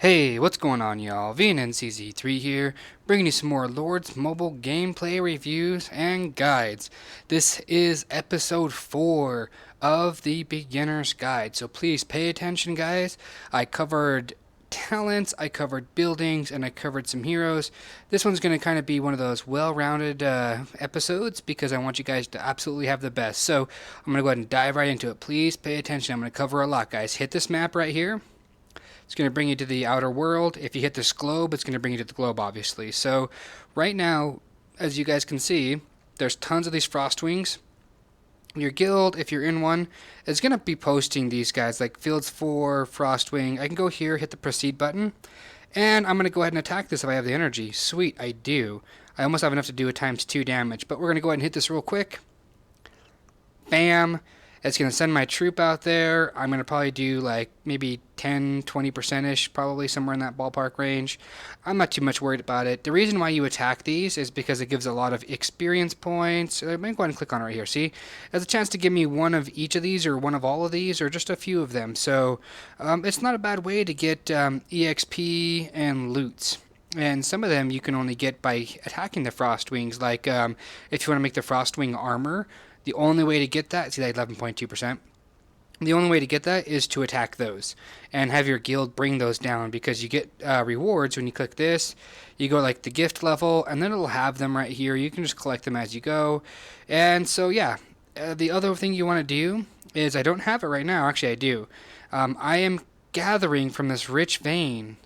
Hey, what's going on, y'all? VNNCZ3 here, bringing you some more Lords mobile gameplay reviews and guides. This is episode 4 of the Beginner's Guide, so please pay attention, guys. I covered talents, I covered buildings, and I covered some heroes. This one's going to kind of be one of those well-rounded episodes because I want you guys to absolutely have the best. So I'm going to go ahead and dive right into it. Please pay attention. I'm going to cover a lot, guys. Hit this map right here. It's going to bring you to the outer world. If you hit this globe, it's going to bring you to the globe, obviously. So right now, as you guys can see, there's tons of these Frostwings. Your guild, if you're in one, is going to be posting these guys, like Fields 4, Frostwing. I can go here, hit the proceed button, and I'm going to go ahead and attack this if I have the energy. Sweet, I do. I almost have enough to do a ×2 damage, but we're going to go ahead and hit this real quick. Bam. It's going to send my troop out there. I'm going to probably do like maybe 10-20%ish, probably somewhere in that ballpark range. I'm not too much worried about it. The reason why you attack these is because it gives a lot of experience points. Let me go ahead and click on it right here. See? It has a chance to give me one of each of these or one of all of these or just a few of them. So it's not a bad way to get EXP and loots. And some of them you can only get by attacking the Frostwings. Like if you want to make the Frostwing armor, the only way to get that, see that 11.2%? The only way to get that is to attack those and have your guild bring those down because you get rewards when you click this. You go like the gift level and then it'll have them right here. You can just collect them as you go. And so yeah, the other thing you want to do is, I don't have it right now. Actually, I do. I am gathering from this rich vein.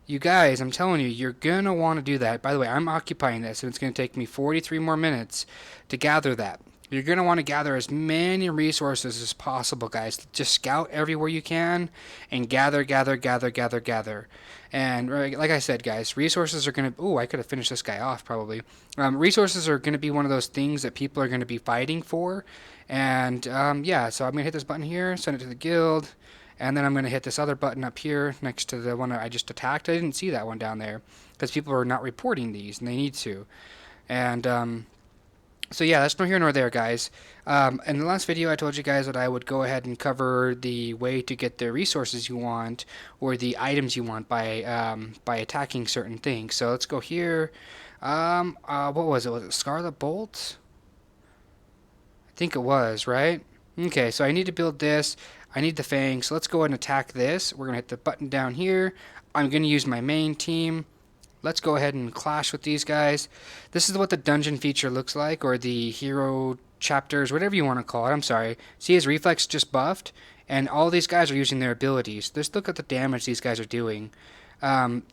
You guys, I'm telling you, you're going to want to do that. By the way, I'm occupying this and it's going to take me 43 more minutes to gather that. You're going to want to gather as many resources as possible, guys. Just scout everywhere you can and gather. And like I said, guys, resources are going to... Ooh, I could have finished this guy off, probably. Resources are going to be one of those things that people are going to be fighting for. And, yeah, so I'm going to hit this button here, send it to the guild. And then I'm going to hit this other button up here next to the one that I just attacked. I didn't see that one down there because people are not reporting these, and they need to. And... So yeah, that's nor here nor there, guys. In the last video, I told you guys that I would go ahead and cover the way to get the resources you want or the items you want by attacking certain things. So let's go here. What was it? Was it Scarlet Bolt? I think it was, right? Okay, so I need to build this. I need the fangs. So let's go ahead and attack this. We're going to hit the button down here. I'm going to use my main team. Let's go ahead and clash with these guys. This is what the dungeon feature looks like, or the hero chapters, whatever you want to call it. I'm sorry. See, his reflex just buffed, and all these guys are using their abilities. Just look at the damage these guys are doing.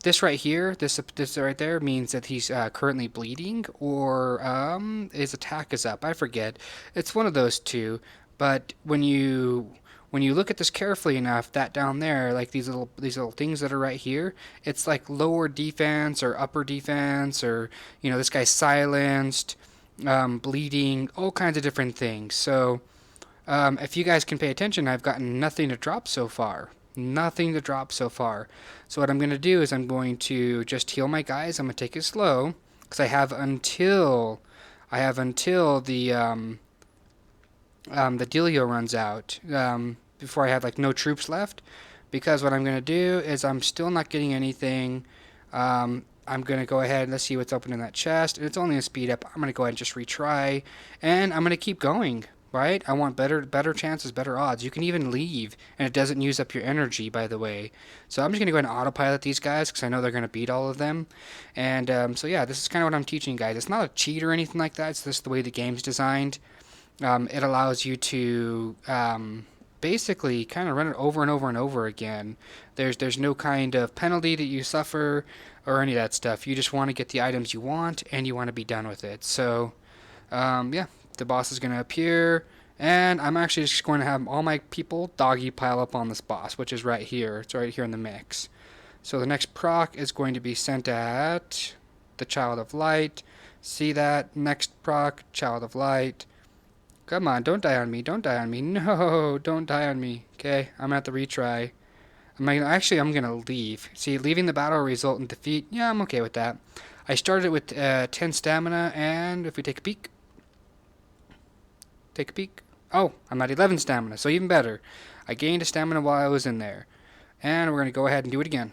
This right here, this right there means that he's currently bleeding, or his attack is up. I forget. It's one of those two. But when you look at this carefully enough, that down there, like these little things that are right here, it's like lower defense or upper defense, or this guy's silenced, bleeding, all kinds of different things. So if you guys can pay attention, I've gotten nothing to drop so far. Nothing to drop so far. So what I'm going to do is I'm going to just heal my guys. I'm going to take it slow because I have until the dealio runs out, before I have like no troops left, because what I'm going to do is I'm still not getting anything. I'm going to go ahead, let's see what's open in that chest. It's only a speed up. I'm going to go ahead and just retry, and I'm going to keep going, right? I want better chances, better odds. You can even leave and it doesn't use up your energy, by the way. So I'm just going to go ahead and autopilot these guys because I know they're going to beat all of them. And so yeah, this is kind of what I'm teaching, guys. It's not a cheat or anything like that. It's just the way the game's designed. It allows you to basically kind of run it over and over and over again. There's no kind of penalty that you suffer or any of that stuff. You just want to get the items you want and you want to be done with it. So yeah, the boss is going to appear, and I'm actually just going to have all my people doggy pile up on this boss, which is right here. It's right here in the mix. So the next proc is going to be sent at the Child of Light. See that? Next proc, Child of Light. Come on, don't die on me. Don't die on me. No, don't die on me. Okay, I'm going to have to retry. I'm going to leave. See, leaving the battle will result in defeat. Yeah, I'm okay with that. I started with 10 stamina, and if we take a peek. Oh, I'm at 11 stamina, so even better. I gained a stamina while I was in there. And we're going to go ahead and do it again.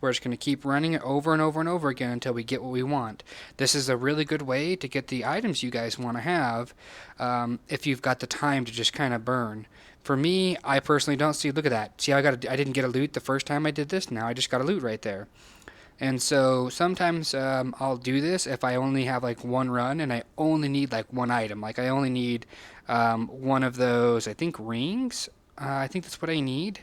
We're just going to keep running it over and over and over again until we get what we want. This is a really good way to get the items you guys want to have if you've got the time to just kind of burn. For me, I personally don't see. Look at that. See how I didn't get a loot the first time I did this. Now I just got a loot right there. And so sometimes I'll do this if I only have like one run and I only need like one item. Like I only need one of those, I think, rings. I think that's what I need.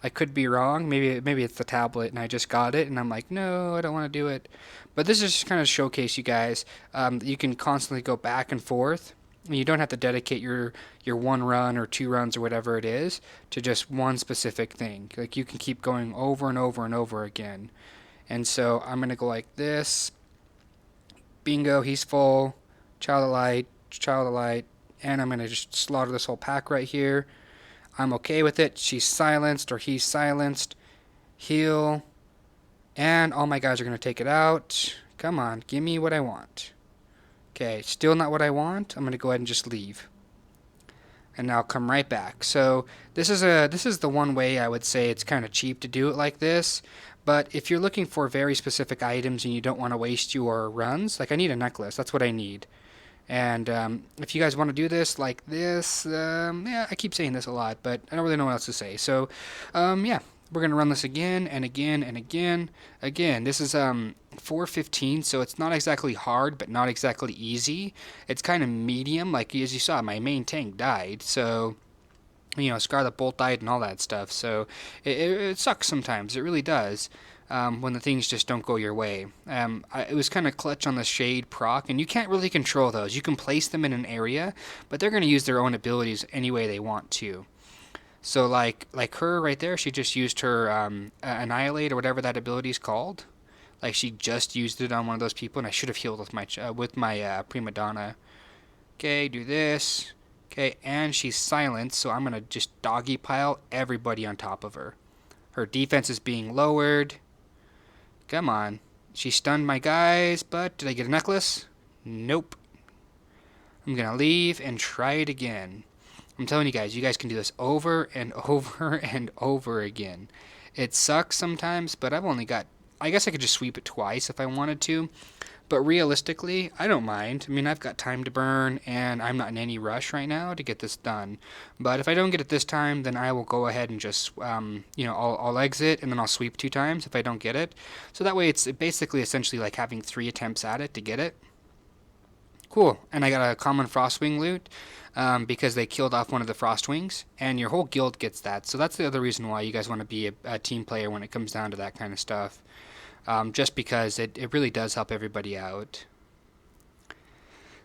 I could be wrong. Maybe it's the tablet and I just got it and I'm like, no, I don't want to do it. But this is just kind of showcase you guys that you can constantly go back and forth. You don't have to dedicate your one run or two runs or whatever it is to just one specific thing. Like you can keep going over and over and over again. And so I'm going to go like this. Bingo, he's full. Child of light. And I'm going to just slaughter this whole pack right here. I'm okay with it. She's silenced or he's silenced. Heal. And all my guys are going to take it out. Come on, give me what I want. Okay, still not what I want. I'm going to go ahead and just leave. And now I'll come right back. So this is the one way I would say it's kind of cheap to do it like this. But if you're looking for very specific items and you don't want to waste your runs, like I need a necklace. That's what I need. And if you guys want to do this like this, yeah, I keep saying this a lot, but I don't really know what else to say. So, yeah, we're going to run this again and again and again. Again, this is 4:15, so it's not exactly hard, but not exactly easy. It's kind of medium. Like, as you saw, my main tank died, so... Scarlet Bolt died and all that stuff. So it sucks sometimes. It really does when the things just don't go your way. It was kind of clutch on the Shade proc, and you can't really control those. You can place them in an area, but they're going to use their own abilities any way they want to. So like her right there, she just used her Annihilate or whatever that ability is called. Like she just used it on one of those people, and I should have healed with my Prima Donna. Okay, do this. Okay, and she's silenced, so I'm going to just doggy pile everybody on top of her. Her defense is being lowered. Come on. She stunned my guys, but did I get a necklace? Nope. I'm going to leave and try it again. I'm telling you guys can do this over and over and over again. It sucks sometimes, but I guess I could just sweep it twice if I wanted to. But realistically, I don't mind. I mean, I've got time to burn, and I'm not in any rush right now to get this done. But if I don't get it this time, then I will go ahead and just, I'll exit, and then I'll sweep 2 times if I don't get it. So that way it's basically essentially like having 3 attempts at it to get it. Cool. And I got a common Frostwing loot because they killed off one of the Frostwings, and your whole guild gets that. So that's the other reason why you guys want to be a team player when it comes down to that kind of stuff. Just because it really does help everybody out.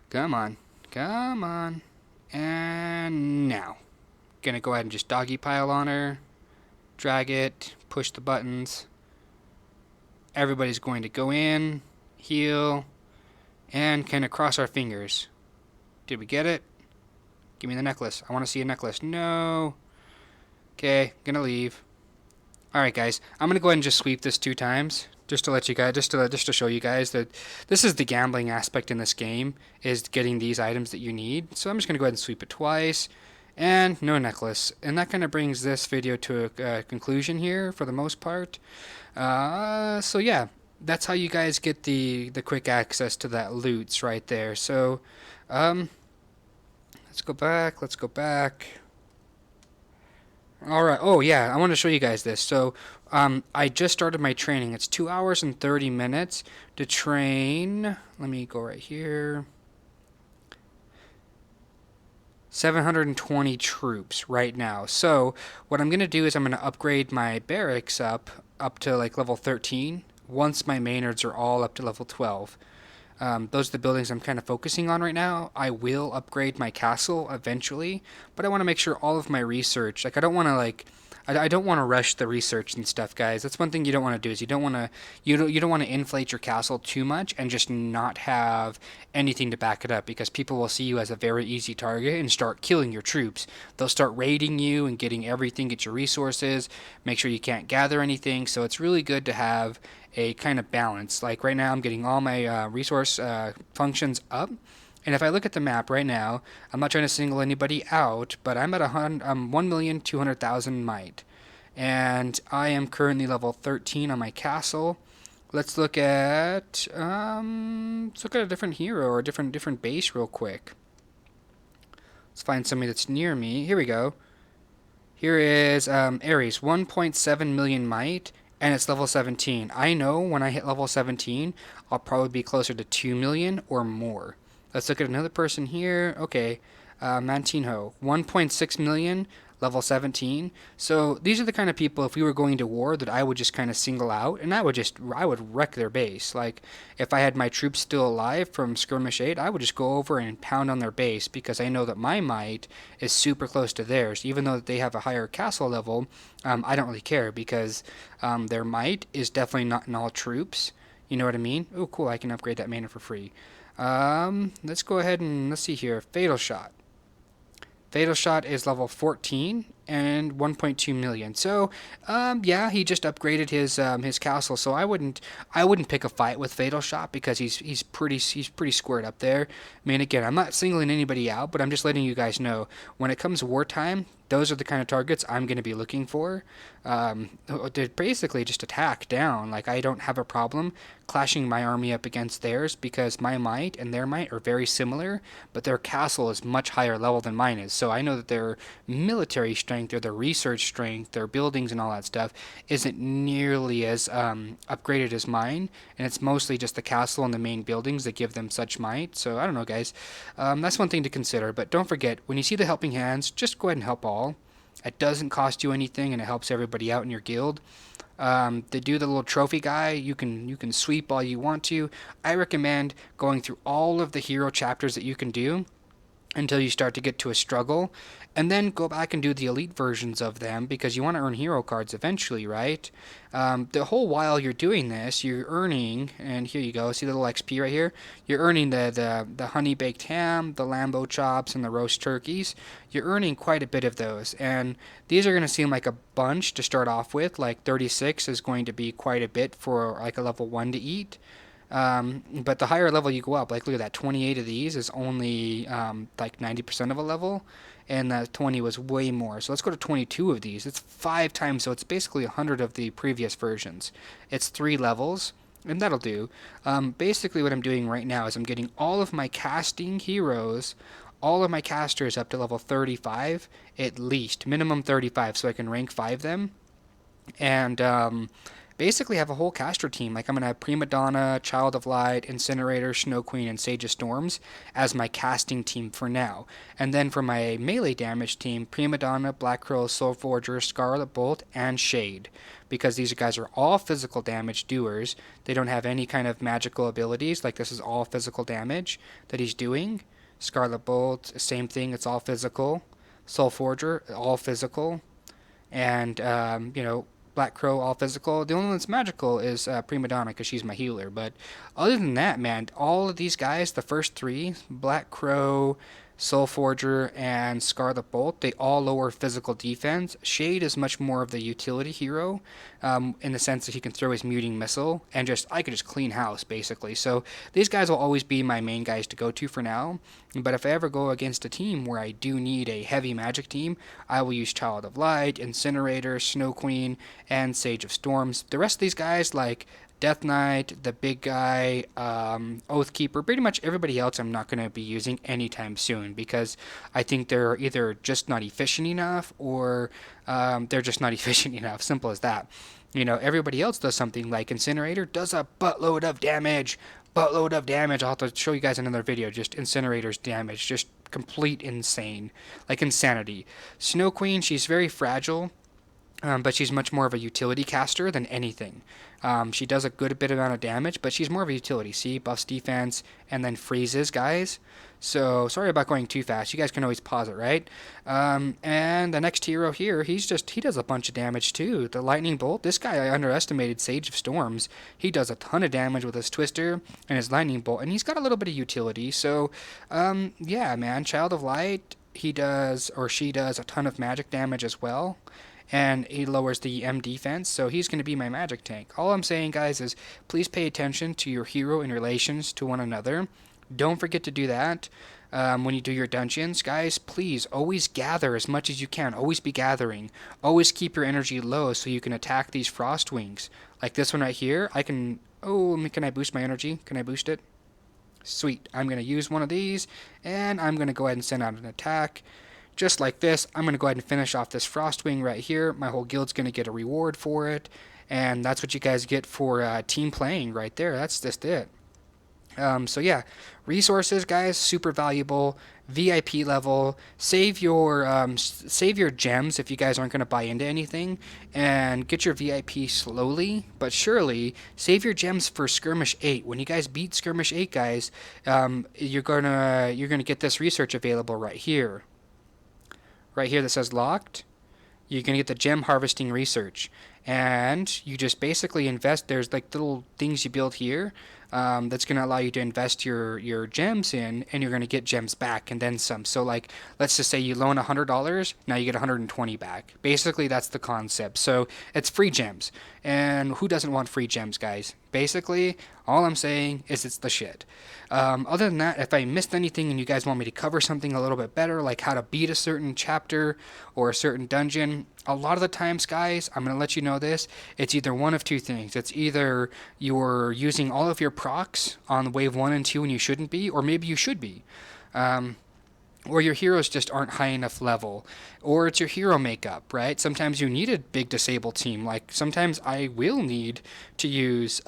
Come on. Come on. And now. Gonna go ahead and just doggy pile on her. Drag it. Push the buttons. Everybody's going to go in. Heal. And kind of cross our fingers. Did we get it? Give me the necklace. I want to see a necklace. No. Okay. Gonna leave. Alright guys. I'm gonna go ahead and just sweep this 2 times. Just to let you guys, just to show you guys that this is the gambling aspect in this game, is getting these items that you need. So I'm just going to go ahead and sweep it twice, and no necklace. And that kind of brings this video to a conclusion here for the most part. So yeah, that's how you guys get the quick access to that loots right there. So let's go back. Alright, oh yeah, I want to show you guys this. So, I just started my training. It's 2 hours and 30 minutes to train. Let me go right here. 720 troops right now. So, what I'm going to do is I'm going to upgrade my barracks up to like level 13 once my Maynards are all up to level 12. Those are the buildings I'm kind of focusing on right now. I will upgrade my castle eventually, but I want to make sure all of my research, like I don't want to rush the research and stuff, guys. That's one thing you don't want to do, is you don't want to inflate your castle too much and just not have anything to back it up, because people will see you as a very easy target and start killing your troops. They'll start raiding you and getting everything, get your resources, make sure you can't gather anything. So it's really good to have a kind of balance. Like right now I'm getting all my resource functions up, and if I look at the map right now, I'm not trying to single anybody out, but I'm at 1,200,000 might, And I am currently level 13 on my castle. Let's look at a different hero or a different base real quick. Let's find somebody that's near me. Here we go. Here is Ares, 1.7 million might, and it's level 17. I know when I hit level 17, I'll probably be closer to 2 million or more. Let's look at another person here. Okay, Mantinho, 1.6 million, level 17. So these are the kind of people, if we were going to war, that I would just kind of single out, and I would wreck their base. Like, if I had my troops still alive from Skirmish 8, I would just go over and pound on their base, because I know that my might is super close to theirs. Even though they have a higher castle level, I don't really care, because their might is definitely not in all troops. You know what I mean? Oh, cool, I can upgrade that mana for free. Let's go ahead and let's see here. Fatal Shot. Fatal Shot is level 14 and 1.2 million. So, yeah, he just upgraded his castle. So I wouldn't pick a fight with Fatal Shot because he's pretty squared up there. I mean, again, I'm not singling anybody out, but I'm just letting you guys know when it comes wartime, those are the kind of targets I'm going to be looking for. To basically just attack down. Like, I don't have a problem clashing my army up against theirs because my might and their might are very similar, but their castle is much higher level than mine is. So I know that their military strength or their research strength, their buildings and all that stuff isn't nearly as upgraded as mine, and it's mostly just the castle and the main buildings that give them such might. So I don't know, guys. That's one thing to consider, but don't forget, when you see the helping hands, just go ahead and help all. It doesn't cost you anything, and it helps everybody out in your guild. To do the little trophy guy, you can sweep all you want to. I recommend going through all of the hero chapters that you can do until you start to get to a struggle, and then go back and do the elite versions of them because you want to earn hero cards eventually, right? The whole while you're doing this, you're earning, and here you go, see the little XP right here? You're earning the honey baked ham, the Lambo chops, and the roast turkeys. You're earning quite a bit of those, and these are going to seem like a bunch to start off with. Like 36 is going to be quite a bit for like a level 1 to eat. But the higher level you go up, like look at that, 28 of these is only like 90% of a level, and that 20 was way more. So let's go to 22 of these. It's 5 times, so it's basically 100 of the previous versions. It's 3 levels, and that'll do. Basically what I'm doing right now is I'm getting all of my casting heroes, all of my casters up to level 35, at least, minimum 35, so I can rank 5 them. And basically have a whole caster team. Like I'm going to have Prima Donna, Child of Light, Incinerator, Snow Queen, and Sage of Storms as my casting team for now. And then for my melee damage team, Prima Donna, Black Crow, Soul Forger, Scarlet Bolt, and Shade. Because these guys are all physical damage doers. They don't have any kind of magical abilities. Like this is all physical damage that he's doing. Scarlet Bolt, same thing, it's all physical. Soul Forger, all physical. And, Black Crow, all physical. The only one that's magical is Prima Donna because she's my healer. But other than that, man, all of these guys, the first 3, Black Crow, Soul Forger, and Scarlet Bolt, they all lower physical defense. Shade is much more of the utility hero in the sense that he can throw his muting missile and I could just clean house basically. So these guys will always be my main guys to go to for now. But if I ever go against a team where I do need a heavy magic team, I will use Child of Light, Incinerator, Snow Queen, and Sage of Storms. The rest of these guys, like Death Knight, the big guy, Oathkeeper, pretty much everybody else I'm not going to be using anytime soon because I think they're either just not efficient enough or they're just not efficient enough. Simple as that. Everybody else does something like Incinerator does a buttload of damage. I'll have to show you guys another video, just Incinerator's damage, just complete insane, like insanity. Snow Queen, she's very fragile. But she's much more of a utility caster than anything. She does a good bit amount of damage, but she's more of a utility. See, buffs defense and then freezes guys. So sorry about going too fast. You guys can always pause it, right? And the next hero here, he does a bunch of damage too. The lightning bolt. This guy I underestimated. Sage of Storms. He does a ton of damage with his twister and his lightning bolt, and he's got a little bit of utility. So yeah, man. Child of Light. He does or she does a ton of magic damage as well. And he lowers the M defense, so he's going to be my magic tank. All I'm saying, guys, is please pay attention to your hero in relations to one another. Don't forget to do that. when you do your dungeons, guys, please always gather as much as you can. Always be gathering. Always keep your energy low so you can attack these frost wings. Like this one right here, I can. Oh, can I boost my energy? Can I boost it? Sweet. I'm going to use one of these, and I'm going to go ahead and send out an attack. Just like this, I'm going to go ahead and finish off this Frostwing right here. My whole guild's going to get a reward for it, and that's what you guys get for team playing right there. That's just it. So yeah, resources, guys, super valuable. VIP level. Save your gems if you guys aren't going to buy into anything, and get your VIP slowly but surely. Save your gems for Skirmish 8. When you guys beat Skirmish 8, guys, you're gonna get this research available right here. Right here that says locked. You're going to get the gem harvesting research, and you just basically invest. There's like little things you build here, that's going to allow you to invest your gems in, and you're going to get gems back and then some. So like, let's just say you loan $100, now you get 120 back. Basically, that's the concept. So it's free gems, and who doesn't want free gems, guys? Basically, all I'm saying is it's the shit. Other than that, if I missed anything and you guys want me to cover something a little bit better, like how to beat a certain chapter or a certain dungeon, a lot of the times, guys, I'm going to let you know this, it's either one of two things. It's either you're using all of your procs on wave 1 and 2 and you shouldn't be, or maybe you should be. Or your heroes just aren't high enough level, or it's your hero makeup, right? Sometimes you need a big disable team. Like sometimes I will need to use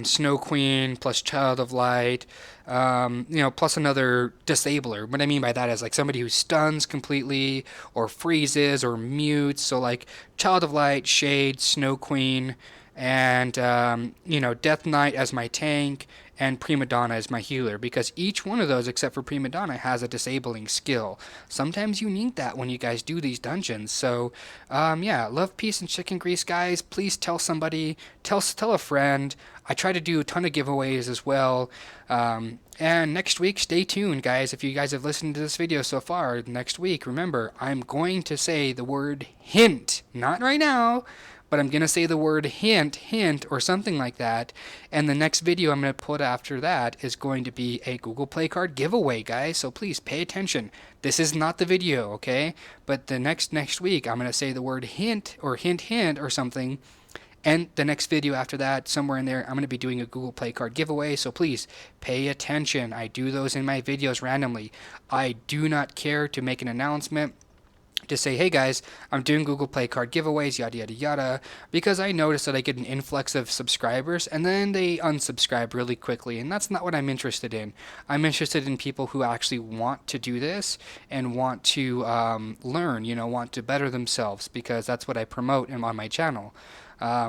Snow Queen plus Child of Light, plus another disabler. What I mean by that is like somebody who stuns completely, or freezes, or mutes. So like Child of Light, Shade, Snow Queen, and Death Knight as my tank, and Prima Donna as my healer, because each one of those except for Prima Donna has a disabling skill. Sometimes you need that when you guys do these dungeons. So love, peace, and chicken grease, guys. Please tell somebody, tell a friend. I try to do a ton of giveaways as well. And next week, stay tuned, guys. If you guys have listened to this video so far, next week, remember, I'm going to say the word hint. Not right now, but I'm going to say the word hint, or something like that. And the next video I'm going to put after that is going to be a Google Play Card giveaway, guys. So please pay attention. This is not the video, okay? But the next week, I'm going to say the word hint, or hint, or something. And the next video after that, somewhere in there, I'm going to be doing a Google Play Card giveaway, so please pay attention. I do those in my videos randomly. I do not care to make an announcement to say, hey guys, I'm doing Google Play Card giveaways, yada yada yada, because I notice that I get an influx of subscribers and then they unsubscribe really quickly, and that's not what I'm interested in. I'm interested in people who actually want to do this and want to learn, want to better themselves, because that's what I promote on my channel.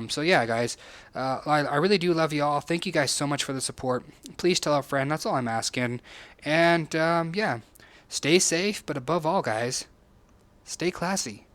So yeah, guys, I really do love you all. Thank you guys so much for the support. Please tell a friend. That's all I'm asking. And stay safe, but above all, guys, stay classy.